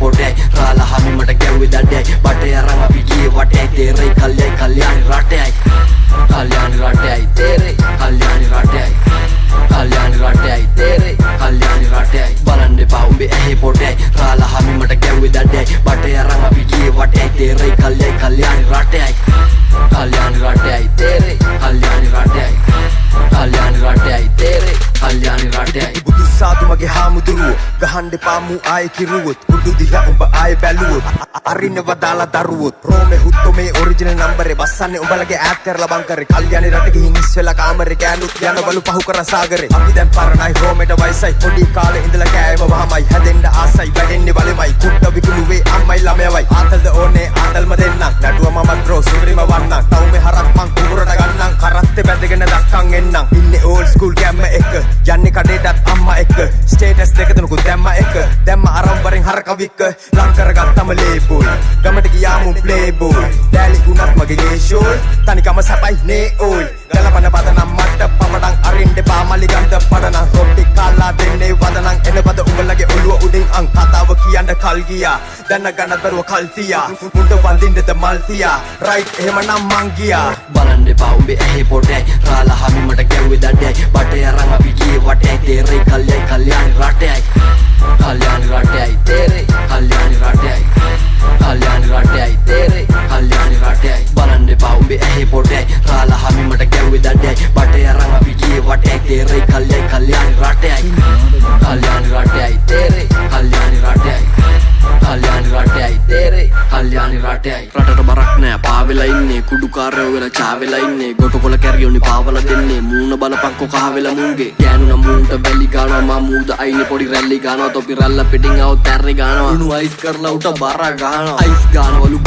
පොටයි රාලා හමි මට ගැව්වේ දඩයි බටේ අරන් අපි ගියේ වටයි තේරෙයි කල්යයි කල්යාණි රටයි කල්යාණි රටයි තේරෙයි කල්යාණි රටයි කල්යාණි රටයි තේරෙයි කල්යාණි රටයි බලන්න එපා උඹේ ඇහි පොටයි රාලා හමි මට ගැව්වේ දඩයි බටේ අරන් අපි ගියේ වටයි තේරෙයි කල්යයි කල්යාණි රටයි කල්යාණි රටයි තේරෙයි කල්යාණි රටයි කල්යාණි රටයි තේරෙයි කල්යාණි රටයි බුදු සාදු මගේ හාමුදුරුවෝ ගහන්න එපා මූ ආයේ කිරුවොත් කුඩු දිහා උඹ ආයේ බැලුවොත් අරින්න වදාලා දරුවොත් රෝමේ හුත්තෝ මේ ඔරිජිනල් නම්බරේ බස්සන්නේ උඹලගේ ඈඩ් කරලා බංකරේ කල්යාණි රට ගිහින් ඉස්සෙල්ලා කාමරේ ගෑනුත් යනවලු පහු කරා සාගරේ අපි දැන් පරණයි රෝමේට වයසයි පොඩි කාලේ ඉඳලා කෑම වහමයි හැදෙන්න ආසයි වැඩෙන්නේ බලෙමයි කුඩ විකුණුවේ අම්මයි ළමයවයි ආතල්ද ඕනේ ආතල්ම දෙන්නම් නඩුව මම ද්‍රෝ සුරිම වන්නම් තවුමේ හරක් මං කුඹරට ගන්නම් කරත්තේ බැඳගෙන දක්කන් එන්නම් ඉන්නේ ඕල්ඩ් ස්කූල් ගැම්ම එක යන්නේ කඩේටත් අම්මා එක්ක ස්ටේටස් දෙක තුනකුත් දැම්ම එක දැම්ම අරන් වරෙන් හරක වික්ක ලං කරගත්තම ලේබෝල් ගමට ගියාම ප්ලේ බෝල් ඩෑලි ගුණත් මගේ ගේෂෝල් තනිකම සපයි නේ ඕල් ගලපන පදනම් මට පමඩන් අරින්න එපා මලි ගන්ධ පඩනම් රොටි කාලා දෙන්නේ වදනම් එනපද උඹලගේ ඔළුව උඩින් අං කතාව කියන්න කල් ගියා දැන ගන්න දරුව කල් තියා මුඩ වඳින්නද මල් තියා රයිට් එහෙමනම් මං ගියා බලන්න එපා උඹේ ඇහි පොටයි රාලා හමි මට ගැව්වේ දඩයි බටේ අරන් අපි ගියේ වටයි තේරෙයි කල්යයි කල්යාණි රටයි කල්යාණි රටයි තේරෙයි කල්යාණි රටයි කල්යාණි රටයි තේරෙයි කල්යාණි රටයි බලන්න එපා උඹේ ඇහි පොටයි රාලා හමි මට ගැව්වේ දඩයි බටේ අරන් අපි ගියේ වටයි තේරෙයි කල්යයි කල්යාණි රටයි කල්යාණි රටයි තේරෙයි කල්යාණි රටයි කල්යාණි රටයි තේරෙයි කල්යාණි රටයි රටට බරක් නෑ පාවෙලා ඉන්නේ කුඩුකාරයෝ වෙලා චාවෙලා ඉන්නේ ගොටකොල කැරියෝනි පාවලා දෙන්නේ මූණ බලපන්කො කහ වෙලා මුංගේ ගෑනුන මූණට වැලි ගානවා මා මූද අයිනේ පොඩි රැල්ලි ගානවා තොපි රැල්ල පිටින් આવුත් තැරි ගානවා උණු අයිස් කරලා උට බර ගානවා අයිස් ගානවලු